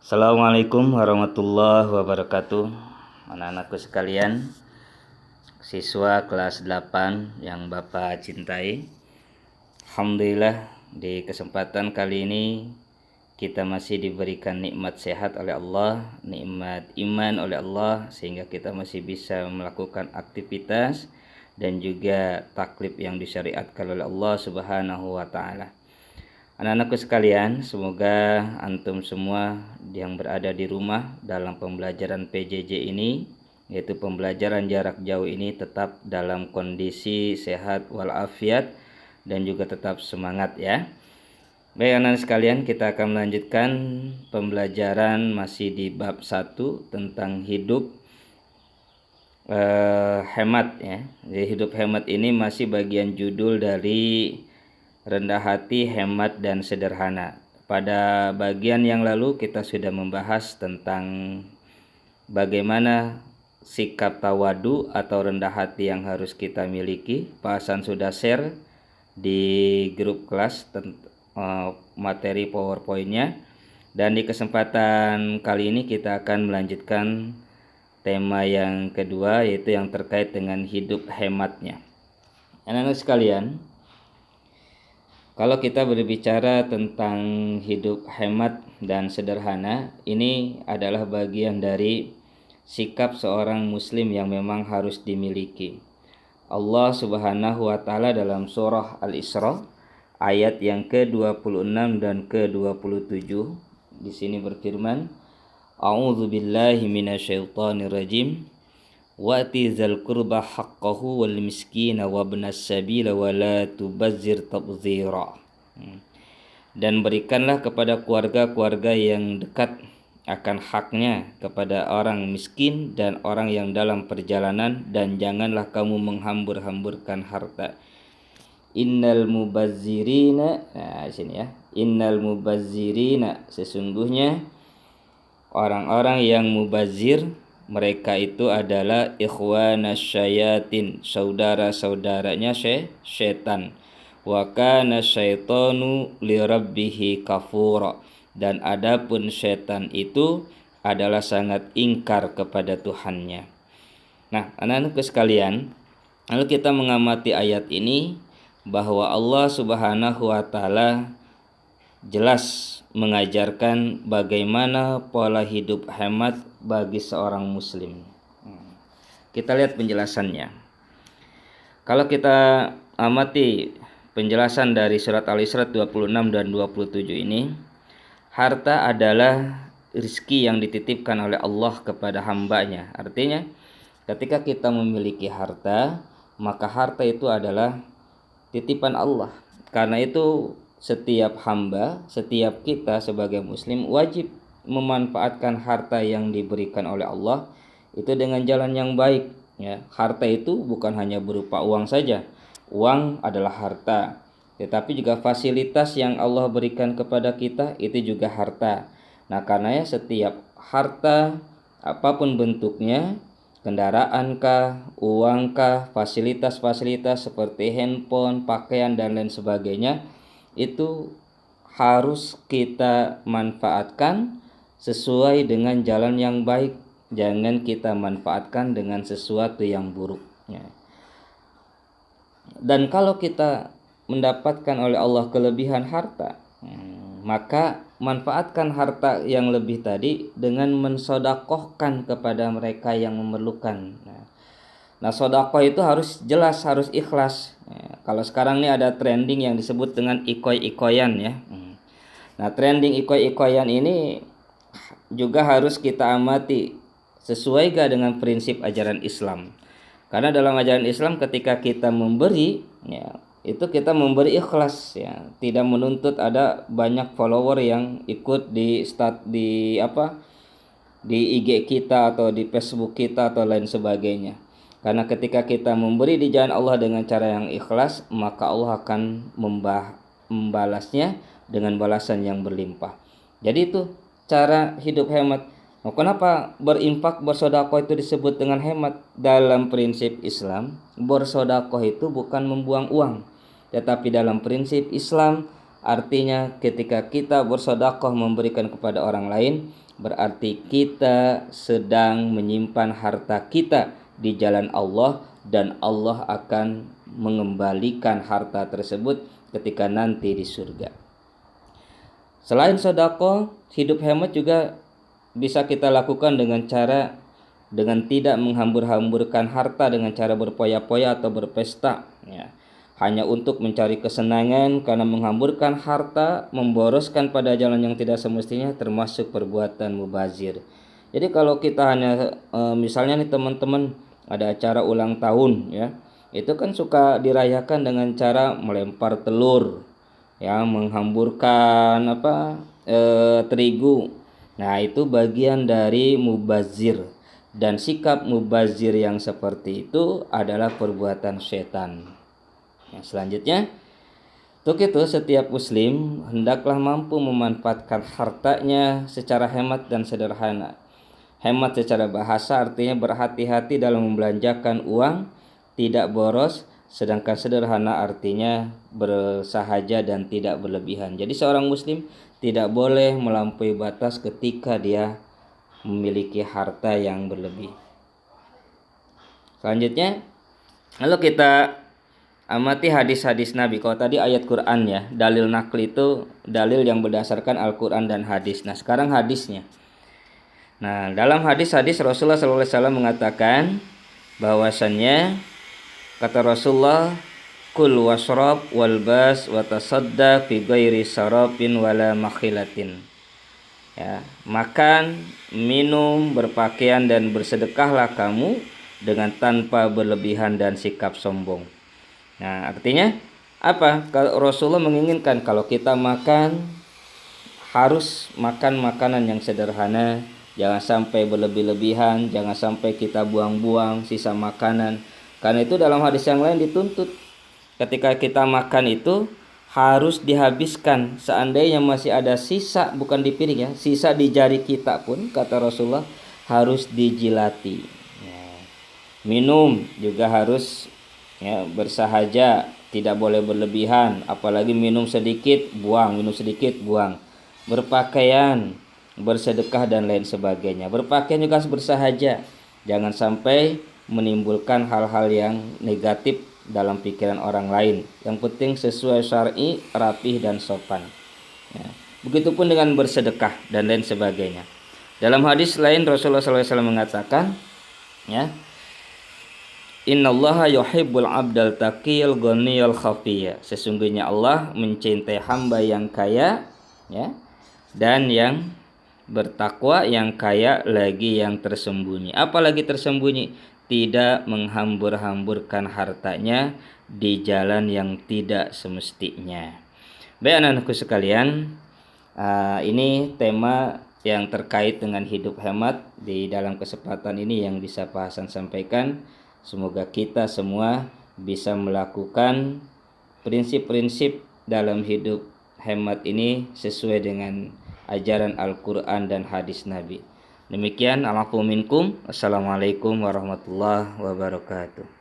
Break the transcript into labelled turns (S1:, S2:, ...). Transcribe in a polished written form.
S1: Assalamualaikum warahmatullahi wabarakatuh. Anak-anakku sekalian, siswa kelas 8 yang Bapak cintai. Alhamdulillah, di kesempatan kali ini kita masih diberikan nikmat sehat oleh Allah, nikmat iman oleh Allah, sehingga kita masih bisa melakukan aktivitas dan juga taklif yang disyariatkan oleh Allah Subhanahu wa taala. Anak-anakku sekalian, semoga antum semua yang berada di rumah dalam pembelajaran PJJ ini, yaitu pembelajaran jarak jauh ini, tetap dalam kondisi sehat walafiat dan juga tetap semangat ya. Baik anak-anak sekalian, kita akan melanjutkan pembelajaran masih di bab 1 tentang hidup hemat ya. Jadi hidup hemat ini masih bagian judul dari rendah hati, hemat, dan sederhana. Pada bagian yang lalu kita sudah membahas tentang bagaimana sikap tawadu atau rendah hati yang harus kita miliki. Pak Hasan sudah share di grup kelas materi PowerPoint-nya. Dan di kesempatan kali ini kita akan melanjutkan tema yang kedua, yaitu yang terkait dengan hidup hematnya. Anak-anak sekalian, kalau kita berbicara tentang hidup hemat dan sederhana, ini adalah bagian dari sikap seorang muslim yang memang harus dimiliki. Allah Subhanahu wa taala dalam surah Al-Isra ayat yang ke-26 dan ke-27 di sini berfirman, A'udzu billahi minasyaitonir rajim. Wa'ti zal qurba haqqahu wal miskina wabnas sabila wa la tubazzir tabzira. Dan berikanlah kepada keluarga-keluarga yang dekat akan haknya kepada orang miskin dan orang yang dalam perjalanan, dan janganlah kamu menghambur-hamburkan harta. Innal mubazzirina, sini ya. Innal mubazzirina, sesungguhnya orang-orang yang mubazir, mereka itu adalah ikhwanas syayatin, saudara-saudaranya syaitan. Wa kana syaitanu lirabbihi kafura, dan adapun syaitan itu adalah sangat ingkar kepada Tuhannya. Nah, anak-anakku sekalian, lalu kita mengamati ayat ini bahwa Allah Subhanahu wa taala jelas mengajarkan bagaimana pola hidup hemat bagi seorang muslim. Kita lihat penjelasannya. Kalau kita amati penjelasan dari surat Al-Isra 26 dan 27 ini, harta adalah rezeki yang dititipkan oleh Allah kepada hambanya. Artinya ketika kita memiliki harta, maka harta itu adalah titipan Allah. Karena itu setiap hamba, setiap kita sebagai muslim wajib memanfaatkan harta yang diberikan oleh Allah itu dengan jalan yang baik ya. Harta itu bukan hanya berupa uang saja. Uang adalah harta, tetapi juga fasilitas yang Allah berikan kepada kita itu juga harta. Nah, karenanya setiap harta apapun bentuknya, kendaraankah, uangkah, fasilitas-fasilitas seperti handphone, pakaian dan lain sebagainya, itu harus kita manfaatkan sesuai dengan jalan yang baik. Jangan kita manfaatkan dengan sesuatu yang buruk ya. Dan kalau kita mendapatkan oleh Allah kelebihan harta, maka manfaatkan harta yang lebih tadi dengan mensodakohkan kepada mereka yang memerlukan. Nah, sodakoh itu harus jelas, harus ikhlas. Ya, kalau sekarang ini ada trending yang disebut dengan ikoy-ikoyan ya. Nah, trending ikoy-ikoyan ini juga harus kita amati sesuai gak dengan prinsip ajaran Islam. Karena dalam ajaran Islam ketika kita memberi, ya, itu kita memberi ikhlas ya, tidak menuntut ada banyak follower yang ikut di IG kita atau di Facebook kita atau lain sebagainya. Karena ketika kita memberi di jalan Allah dengan cara yang ikhlas, maka Allah akan membalasnya dengan balasan yang berlimpah. Jadi itu cara hidup hemat. Nah, kenapa berinfak, bersedekah itu disebut dengan hemat? Dalam prinsip Islam, bersedekah itu bukan membuang uang. Tetapi dalam prinsip Islam, artinya ketika kita bersedekah memberikan kepada orang lain, berarti kita sedang menyimpan harta kita di jalan Allah, dan Allah akan mengembalikan harta tersebut ketika nanti di surga. Selain sedekah, hidup hemat juga bisa kita lakukan dengan tidak menghambur-hamburkan harta dengan cara berpoya-poya atau berpesta, ya. Hanya untuk mencari kesenangan, karena menghamburkan harta, memboroskan pada jalan yang tidak semestinya, termasuk perbuatan mubazir. Jadi kalau kita hanya misalnya nih teman-teman, ada acara ulang tahun, ya, itu kan suka dirayakan dengan cara melempar telur, ya, menghamburkan terigu. Nah, itu bagian dari mubazir, dan sikap mubazir yang seperti itu adalah perbuatan setan. Selanjutnya, untuk itu setiap muslim hendaklah mampu memanfaatkan hartanya secara hemat dan sederhana. Hemat secara bahasa artinya berhati-hati dalam membelanjakan uang, tidak boros, sedangkan sederhana artinya bersahaja dan tidak berlebihan. Jadi seorang muslim tidak boleh melampaui batas ketika dia memiliki harta yang berlebih. Selanjutnya, lalu kita amati hadis-hadis Nabi. Kalau tadi ayat Quran, ya, dalil nakli itu dalil yang berdasarkan Al-Quran dan hadis. Nah, sekarang hadisnya. Nah, dalam hadis-hadis Rasulullah SAW mengatakan bahwasannya, kata Rasulullah, kul washrab walbas watasaddaq fi ghairi sarafin wala makhilatin. Ya, makan, minum, berpakaian dan bersedekahlah kamu dengan tanpa berlebihan dan sikap sombong. Nah, artinya apa? Kalau Rasulullah menginginkan kalau kita makan, harus makan makanan yang sederhana, jangan sampai berlebih-lebihan, jangan sampai kita buang-buang sisa makanan. Karena itu dalam hadis yang lain dituntut ketika kita makan itu harus dihabiskan. Seandainya masih ada sisa, bukan di piring, ya, sisa di jari kita pun, kata Rasulullah, harus dijilati. Ya. Minum juga harus, ya, bersahaja, tidak boleh berlebihan, apalagi minum sedikit buang, minum sedikit buang. Berpakaian, bersedekah dan lain sebagainya. Berpakaian juga harus bersahaja, jangan sampai menimbulkan hal-hal yang negatif dalam pikiran orang lain. Yang penting sesuai syar'i, rapih dan sopan, ya. Begitupun dengan bersedekah dan lain sebagainya. Dalam hadis lain Rasulullah SAW mengatakan, ya, innallaha yuhibbul abdal taqiyal ghaniyal khafiyya. Sesungguhnya Allah mencintai hamba yang kaya, ya, dan yang bertakwa, yang kaya lagi yang tersembunyi. Apalagi tersembunyi? Tidak menghambur-hamburkan hartanya di jalan yang tidak semestinya. Baik anak-anakku sekalian, ini tema yang terkait dengan hidup hemat di dalam kesempatan ini yang bisa Pak Hasan sampaikan. Semoga kita semua bisa melakukan prinsip-prinsip dalam hidup hemat ini sesuai dengan ajaran Al-Quran dan hadis Nabi. Demikian, alafu minkum. Assalamualaikum warahmatullahi wabarakatuh.